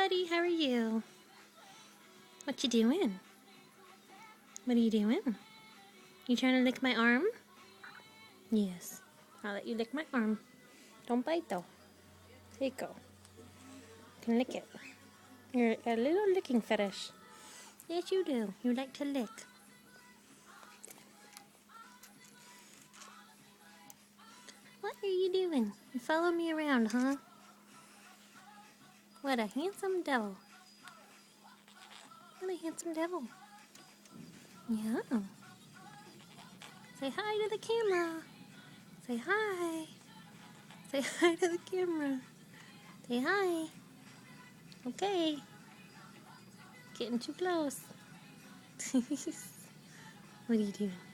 buddy. How are you? What you doing? What are you doing? You trying to lick my arm? Yes. I'll let you lick my arm. Don't bite though. There you go. You can lick it. You're a little licking fetish. Yes, you do. You like to lick. What are you doing? You follow me around, huh? What a handsome devil. What a handsome devil. Yeah. Say hi to the camera. Say hi. Say hi to the camera. Say hi. Okay. Getting too close. What are you doing?